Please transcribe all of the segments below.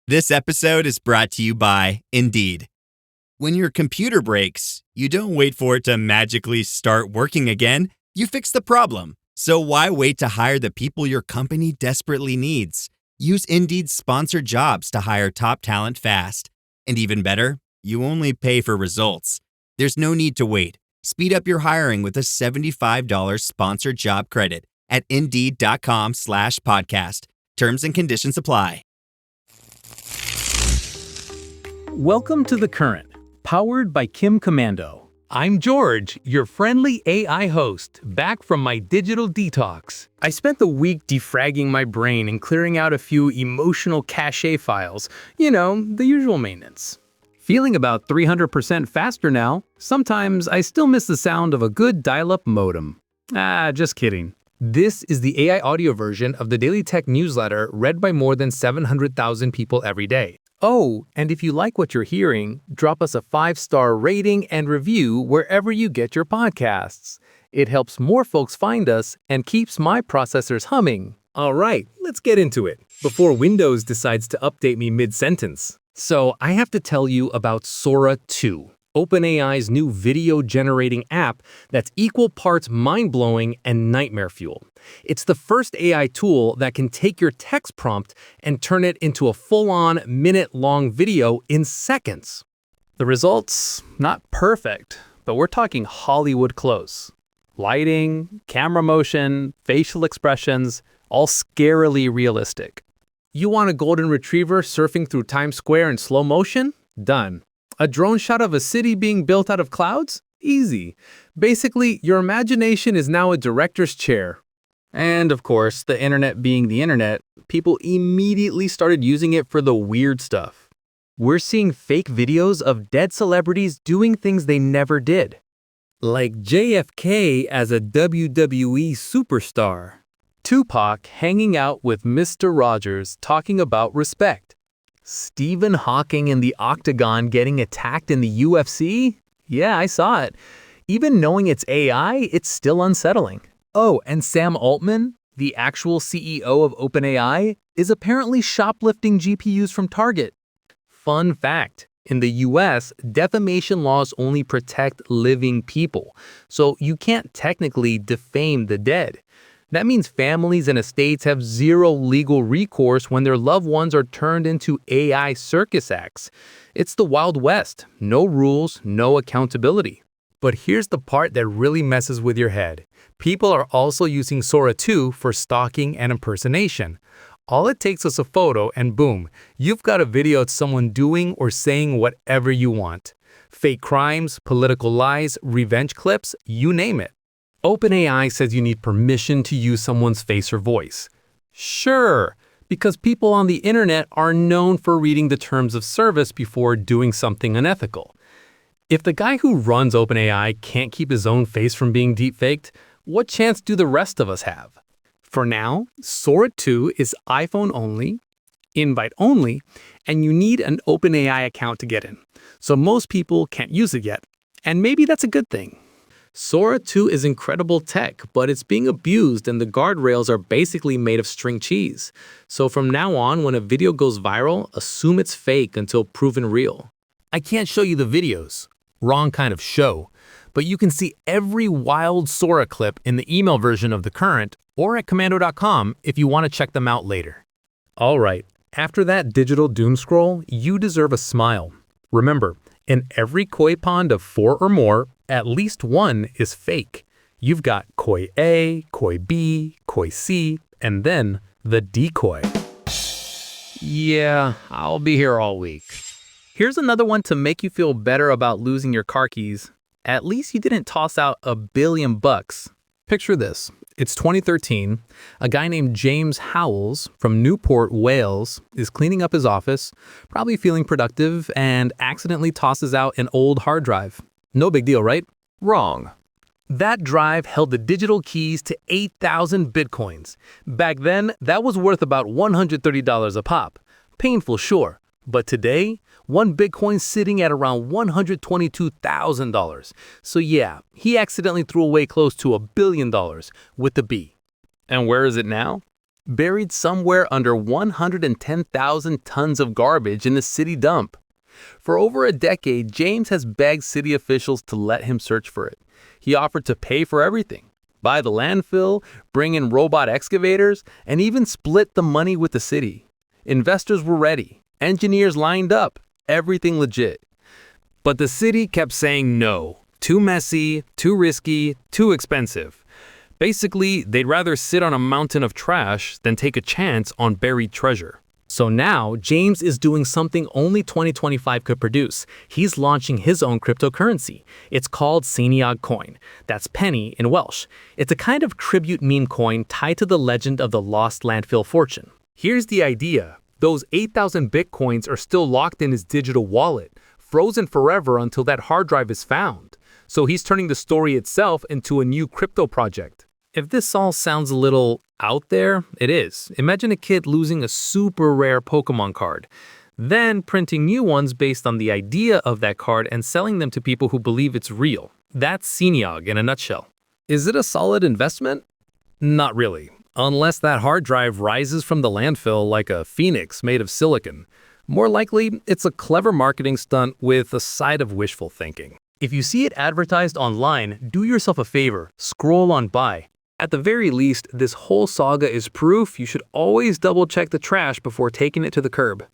This episode is brought to you by Indeed. When your computer breaks, you don't wait for it to magically start working again. You fix the problem. So why wait to hire the people your company desperately needs? Use Indeed's sponsored jobs to hire top talent fast. And even better, you only pay for results. There's no need to wait. Speed up your hiring with a $75 sponsored job credit at Indeed.com/podcast. Terms and conditions apply. Welcome to The Current, powered by Kim Commando. I'm George, your friendly AI host, back from my digital detox. I spent the week defragging my brain and clearing out a few emotional cache files. You know, the usual maintenance. Feeling about 300% faster now. Sometimes I still miss the sound of a good dial-up modem. Just kidding. This is the AI audio version of the Daily Tech newsletter read by more than 700,000 people every day. Oh, and if you like what you're hearing, drop us a 5-star rating and review wherever you get your podcasts. It helps more folks find us and keeps my processors humming. All right, let's get into it, before Windows decides to update me mid-sentence. So I have to tell you about Sora 2, OpenAI's new video-generating app that's equal parts mind-blowing and nightmare fuel. It's the first AI tool that can take your text prompt and turn it into a full-on, minute-long video in seconds. The results? Not perfect, but we're talking Hollywood close. Lighting, camera motion, facial expressions, all scarily realistic. You want a golden retriever surfing through Times Square in slow motion? Done. A drone shot of a city being built out of clouds? Easy. Basically, your imagination is now a director's chair. And of course, the internet being the internet, people immediately started using it for the weird stuff. We're seeing fake videos of dead celebrities doing things they never did. Like JFK as a WWE superstar. Tupac hanging out with Mr. Rogers talking about respect. Stephen Hawking in the Octagon getting attacked in the UFC? Yeah, I saw it. Even knowing it's AI, it's still unsettling. Oh, and Sam Altman, the actual CEO of OpenAI, is apparently shoplifting GPUs from Target. Fun fact, in the US, defamation laws only protect living people, so you can't technically defame the dead. That means families and estates have zero legal recourse when their loved ones are turned into AI circus acts. It's the Wild West. No rules, no accountability. But here's the part that really messes with your head. People are also using Sora 2 for stalking and impersonation. All it takes is a photo and boom, you've got a video of someone doing or saying whatever you want. Fake crimes, political lies, revenge clips, you name it. OpenAI says you need permission to use someone's face or voice. Sure, because people on the internet are known for reading the terms of service before doing something unethical. If the guy who runs OpenAI can't keep his own face from being deepfaked, what chance do the rest of us have? For now, Sora 2 is iPhone only, invite only, and you need an OpenAI account to get in. So most people can't use it yet, and maybe that's a good thing. Sora 2 is incredible tech, but it's being abused and the guardrails are basically made of string cheese. So from now on, when a video goes viral, assume it's fake until proven real. I can't show you the videos. Wrong kind of show. But you can see every wild Sora clip in the email version of The Current or at commando.com if you want to check them out later. All right, after that digital doom scroll, you deserve a smile. Remember, in every koi pond of 4 or more, at least one is fake. You've got koi A, koi B, koi C, and then the decoy. Yeah, I'll be here all week. Here's another one to make you feel better about losing your car keys. At least you didn't toss out $1 billion. Picture this. It's 2013. A guy named James Howells from Newport, Wales, is cleaning up his office, probably feeling productive, and accidentally tosses out an old hard drive. No big deal, right? Wrong. That drive held the digital keys to 8,000 bitcoins. Back then, that was worth about $130 a pop. Painful, sure. But today, one Bitcoin's sitting at around $122,000. So yeah, he accidentally threw away close to $1 billion with the B. And where is it now? buried somewhere under 110,000 tons of garbage in the city dump. For over a decade, James has begged city officials to let him search for it. He offered to pay for everything, buy the landfill, bring in robot excavators, and even split the money with the city. Investors were ready, engineers lined up, everything legit. But the city kept saying no. Too messy, too risky, too expensive. Basically, they'd rather sit on a mountain of trash than take a chance on buried treasure. So now, James is doing something only 2025 could produce. He's launching his own cryptocurrency. It's called Seiniog Coin. That's penny in Welsh. It's a kind of tribute meme coin tied to the legend of the lost landfill fortune. Here's the idea. Those 8,000 bitcoins are still locked in his digital wallet, frozen forever until that hard drive is found. So he's turning the story itself into a new crypto project. If this all sounds a little out there, it is. Imagine a kid losing a super rare Pokemon card, then printing new ones based on the idea of that card and selling them to people who believe it's real. That's Seiniog in a nutshell. Is it a solid investment? Not really, unless that hard drive rises from the landfill like a phoenix made of silicon. More likely, it's a clever marketing stunt with a side of wishful thinking. If you see it advertised online, do yourself a favor, scroll on by. At the very least, this whole saga is proof you should always double-check the trash before taking it to the curb.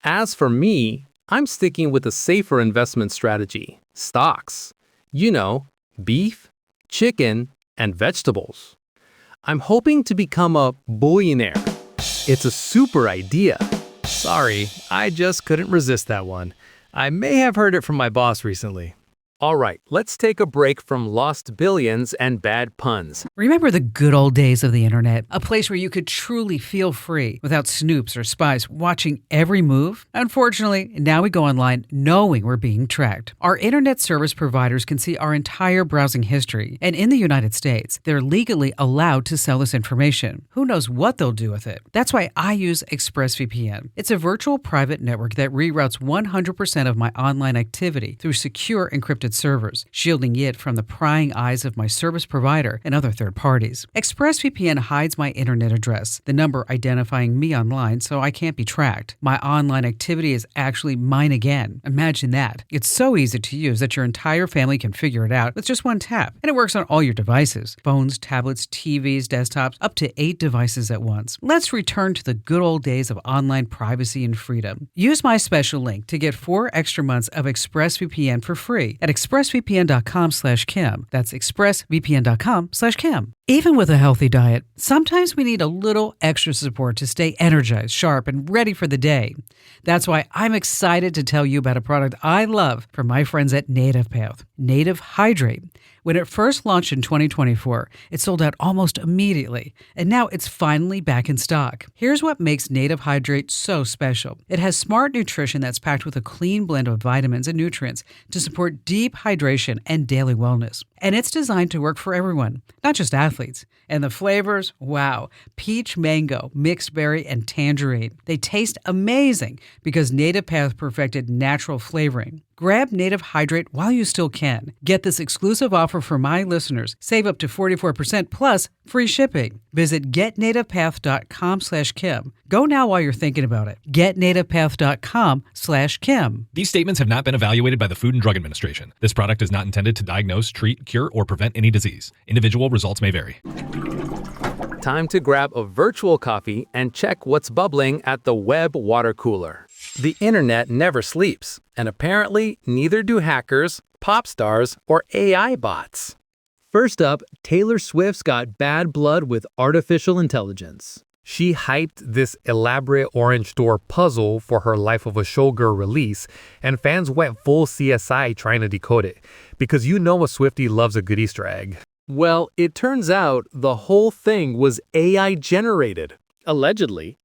As for me, I'm sticking with a safer investment strategy: stocks. You know, beef, chicken, and vegetables. I'm hoping to become a billionaire. It's a super idea. Sorry, I just couldn't resist that one. I may have heard it from my boss recently. All right, let's take a break from lost billions and bad puns. Remember the good old days of the internet? A place where you could truly feel free without snoops or spies watching every move? Unfortunately, now we go online knowing we're being tracked. Our internet service providers can see our entire browsing history, and in the United States, they're legally allowed to sell this information. Who knows what they'll do with it? That's why I use ExpressVPN. It's a virtual private network that reroutes 100% of my online activity through secure encrypted servers, shielding it from the prying eyes of my service provider and other third parties. ExpressVPN hides my internet address, the number identifying me online, so I can't be tracked. My online activity is actually mine again. Imagine that. It's so easy to use that your entire family can figure it out with just one tap. And it works on all your devices: phones, tablets, TVs, desktops, up to 8 devices at once. Let's return to the good old days of online privacy and freedom. Use my special link to get 4 extra months of ExpressVPN for free at expressvpn.com/Kim. That's expressvpn.com/Kim. Even with a healthy diet, sometimes we need a little extra support to stay energized, sharp, and ready for the day. That's why I'm excited to tell you about a product I love from my friends at Native Path, Native Hydrate. When it first launched in 2024, it sold out almost immediately, and now it's finally back in stock. Here's what makes Native Hydrate so special. It has smart nutrition that's packed with a clean blend of vitamins and nutrients to support deep hydration and daily wellness. And it's designed to work for everyone, not just athletes. And the flavors, wow, peach mango, mixed berry, and tangerine. They taste amazing because Native Path perfected natural flavoring. Grab Native Hydrate while you still can. Get this exclusive offer for my listeners. Save up to 44% plus free shipping. Visit getnativepath.com/Kim. Go now while you're thinking about it. Getnativepath.com/Kim. These statements have not been evaluated by the Food and Drug Administration. This product is not intended to diagnose, treat, cure, or prevent any disease. Individual results may vary. Time to grab a virtual coffee and check what's bubbling at the web water cooler. The internet never sleeps, and apparently neither do hackers, pop stars, or AI bots. First up, Taylor Swift's got bad blood with artificial intelligence. She hyped this elaborate orange door puzzle for her Life of a Showgirl release, and fans went full CSI trying to decode it, because you know a Swiftie loves a good Easter egg. Well, it turns out the whole thing was AI generated, allegedly.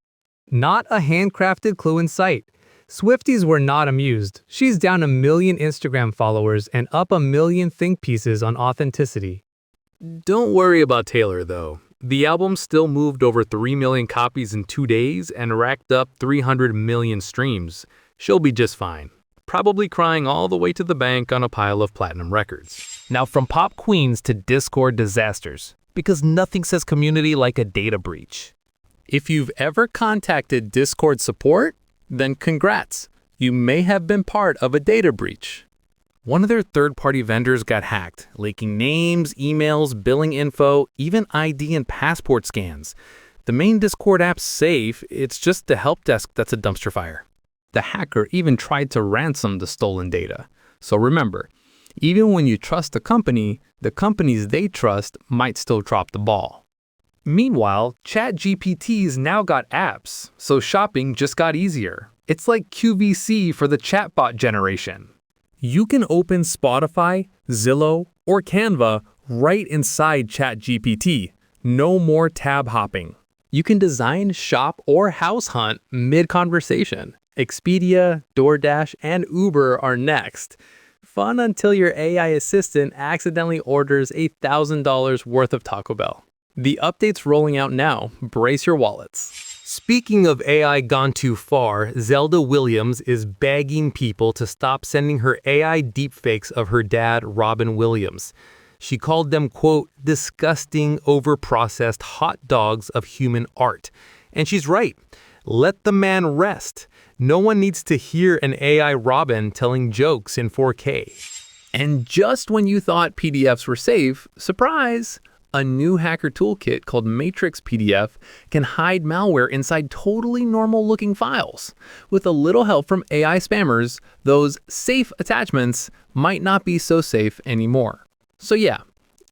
Not a handcrafted clue in sight. Swifties were not amused. She's down 1 million Instagram followers and up 1 million think pieces on authenticity. Don't worry about Taylor, though. The album still moved over 3 million copies in 2 days and racked up 300 million streams. She'll be just fine. Probably crying all the way to the bank on a pile of platinum records. Now from pop queens to Discord disasters, because nothing says community like a data breach. If you've ever contacted Discord support, then congrats. You may have been part of a data breach. One of their third-party vendors got hacked, leaking names, emails, billing info, even ID and passport scans. The main Discord app's safe, it's just the help desk that's a dumpster fire. The hacker even tried to ransom the stolen data. So remember, even when you trust a company, the companies they trust might still drop the ball. Meanwhile, ChatGPT's now got apps, so shopping just got easier. It's like QVC for the chatbot generation. You can open Spotify, Zillow, or Canva right inside ChatGPT. No more tab hopping. You can design, shop, or house hunt mid-conversation. Expedia, DoorDash, and Uber are next. Fun until your AI assistant accidentally orders $1,000 worth of Taco Bell. The update's rolling out now. Brace your wallets. Speaking of AI gone too far, Zelda Williams is begging people to stop sending her AI deepfakes of her dad, Robin Williams. She called them, quote, disgusting, overprocessed hot dogs of human art. And she's right. Let the man rest. No one needs to hear an AI Robin telling jokes in 4K. And just when you thought PDFs were safe, surprise! A new hacker toolkit called Matrix PDF can hide malware inside totally normal-looking files. With a little help from AI spammers, those safe attachments might not be so safe anymore. So yeah,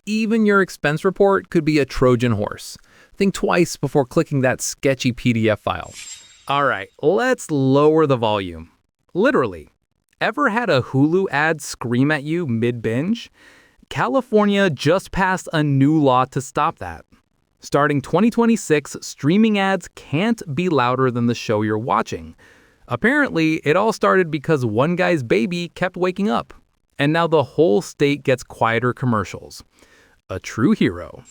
even your expense report could be a Trojan horse. Think twice before clicking that sketchy PDF file. All right, let's lower the volume. Literally. Ever had a Hulu ad scream at you mid-binge? California just passed a new law to stop that. Starting 2026, streaming ads can't be louder than the show you're watching. Apparently, it all started because one guy's baby kept waking up. And now the whole state gets quieter commercials. A true hero.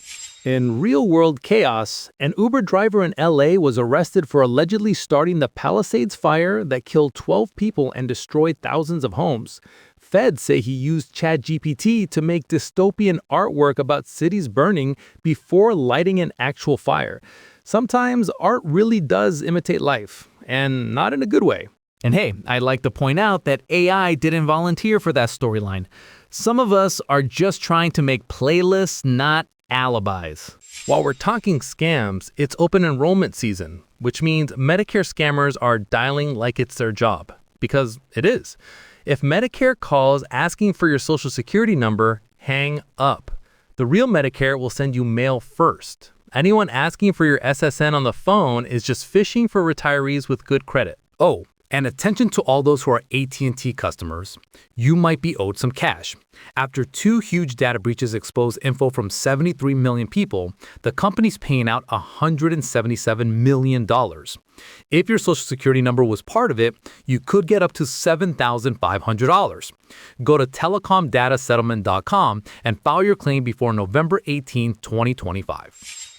In real-world chaos, an Uber driver in LA was arrested for allegedly starting the Palisades fire that killed 12 people and destroyed thousands of homes. Feds say he used ChatGPT to make dystopian artwork about cities burning before lighting an actual fire. Sometimes art really does imitate life, and not in a good way. And hey, I'd like to point out that AI didn't volunteer for that storyline. Some of us are just trying to make playlists, not alibis. While we're talking scams, it's open enrollment season, which means Medicare scammers are dialing like it's their job. Because it is. If Medicare calls asking for your social security number, hang up. The real Medicare will send you mail first. Anyone asking for your SSN on the phone is just fishing for retirees with good credit. Oh, and attention to all those who are AT&T customers. You might be owed some cash. After 2 huge data breaches exposed info from 73 million people, the company's paying out $177 million. If your social security number was part of it, you could get up to $7,500. Go to telecomdatasettlement.com and file your claim before November 18, 2025.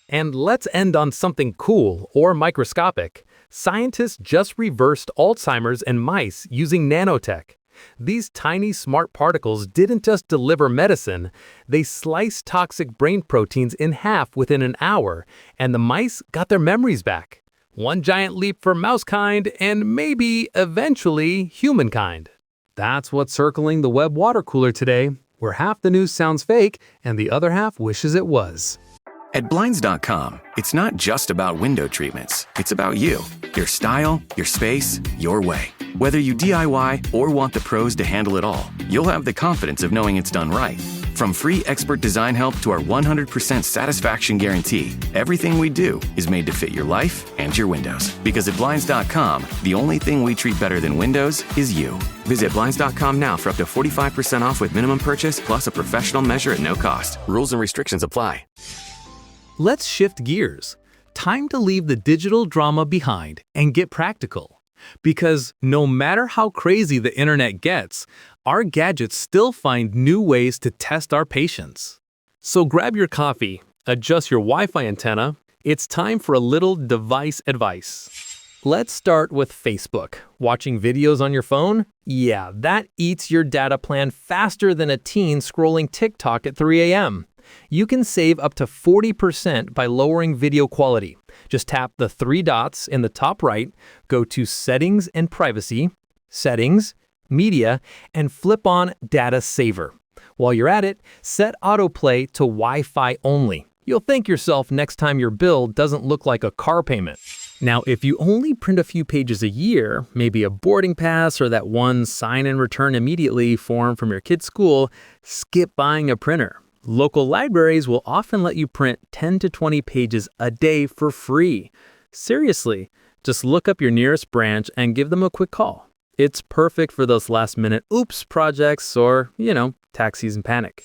And let's end on something cool or microscopic. Scientists just reversed Alzheimer's in mice using nanotech. These tiny smart particles didn't just deliver medicine, they sliced toxic brain proteins in half within an hour, and the mice got their memories back. One giant leap for mousekind and maybe, eventually, humankind. That's what's circling the web water cooler today, where half the news sounds fake and the other half wishes it was. At Blinds.com, it's not just about window treatments. It's about you, your style, your space, your way. Whether you DIY or want the pros to handle it all, you'll have the confidence of knowing it's done right. From free expert design help to our 100% satisfaction guarantee, everything we do is made to fit your life and your windows. Because at Blinds.com, the only thing we treat better than windows is you. Visit Blinds.com now for up to 45% off with minimum purchase plus a professional measure at no cost. Rules and restrictions apply. Let's shift gears. Time to leave the digital drama behind and get practical. Because no matter how crazy the internet gets, our gadgets still find new ways to test our patience. So grab your coffee, adjust your Wi-Fi antenna. It's time for a little device advice. Let's start with Facebook. Watching videos on your phone? Yeah, that eats your data plan faster than a teen scrolling TikTok at 3 a.m. You can save up to 40% by lowering video quality. Just tap the three dots in the top right, go to Settings and Privacy, Settings, Media, and flip on Data Saver. While you're at it, set autoplay to Wi-Fi only. You'll thank yourself next time your bill doesn't look like a car payment. Now, if you only print a few pages a year, maybe a boarding pass or that one sign and return immediately form from your kid's school, skip buying a printer. Local libraries will often let you print 10 to 20 pages a day for free. Seriously, just look up your nearest branch and give them a quick call. It's perfect for those last-minute oops projects or, tax season panic.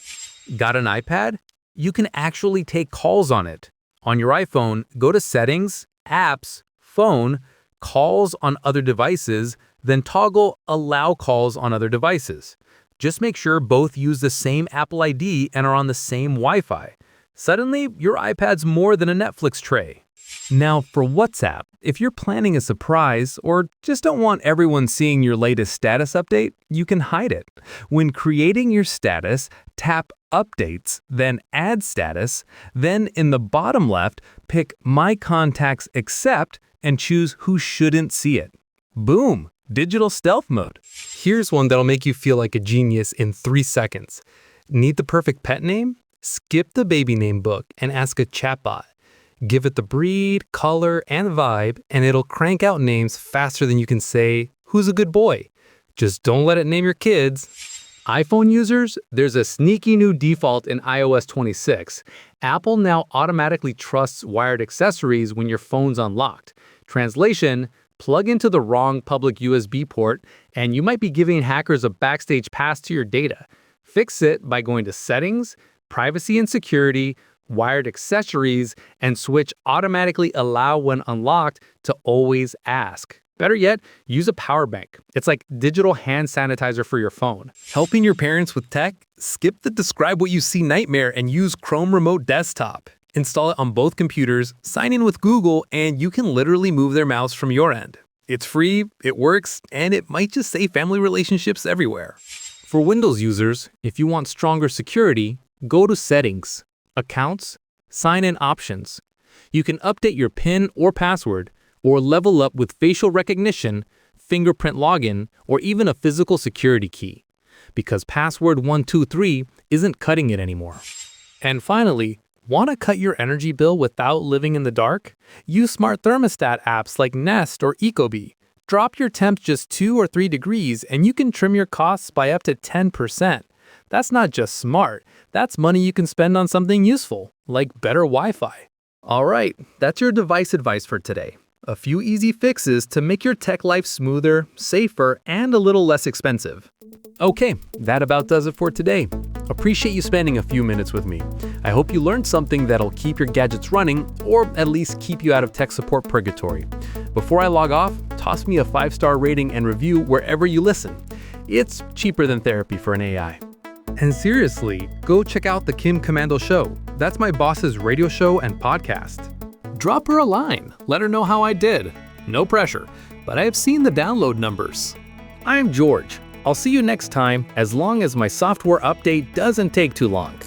Got an iPad? You can actually take calls on it. On your iPhone, go to Settings, Apps, Phone, Calls on other devices, then toggle Allow calls on other devices. Just make sure both use the same Apple ID and are on the same Wi-Fi. Suddenly, your iPad's more than a Netflix tray. Now, for WhatsApp, if you're planning a surprise or just don't want everyone seeing your latest status update, you can hide it. When creating your status, tap Updates, then Add Status, then in the bottom left, pick My Contacts Except and choose who shouldn't see it. Boom! Digital stealth mode. Here's one that'll make you feel like a genius in 3 seconds. Need the perfect pet name? Skip the baby name book and ask a chatbot. Give it the breed, color, and vibe, and it'll crank out names faster than you can say, "Who's a good boy?" Just don't let it name your kids. iPhone users, there's a sneaky new default in iOS 26. Apple now automatically trusts wired accessories when your phone's unlocked. Translation, plug into the wrong public USB port, and you might be giving hackers a backstage pass to your data. Fix it by going to Settings, Privacy and Security, Wired Accessories, and switch Automatically Allow when unlocked to Always Ask. Better yet, use a power bank. It's like digital hand sanitizer for your phone. Helping your parents with tech? Skip the describe what you see nightmare and use Chrome Remote Desktop. Install it on both computers, sign in with Google, and you can literally move their mouse from your end. It's free, it works, and it might just save family relationships everywhere. For Windows users, if you want stronger security, go to Settings, Accounts, Sign-in Options. You can update your PIN or password, or level up with facial recognition, fingerprint login, or even a physical security key. Because password 123 isn't cutting it anymore. And finally, want to cut your energy bill without living in the dark? Use smart thermostat apps like Nest or Ecobee. Drop your temps just 2 or 3 degrees and you can trim your costs by up to 10%. That's not just smart, that's money you can spend on something useful, like better Wi-Fi. All right, that's your device advice for today. A few easy fixes to make your tech life smoother, safer, and a little less expensive. Okay, that about does it for today. Appreciate you spending a few minutes with me. I hope you learned something that'll keep your gadgets running, or at least keep you out of tech support purgatory. Before I log off, toss me a 5-star rating and review wherever you listen. It's cheaper than therapy for an AI. And seriously, go check out The Kim Commando Show. That's my boss's radio show and podcast. Drop her a line. Let her know how I did. No pressure, but I have seen the download numbers. I'm George. I'll see you next time, as long as my software update doesn't take too long.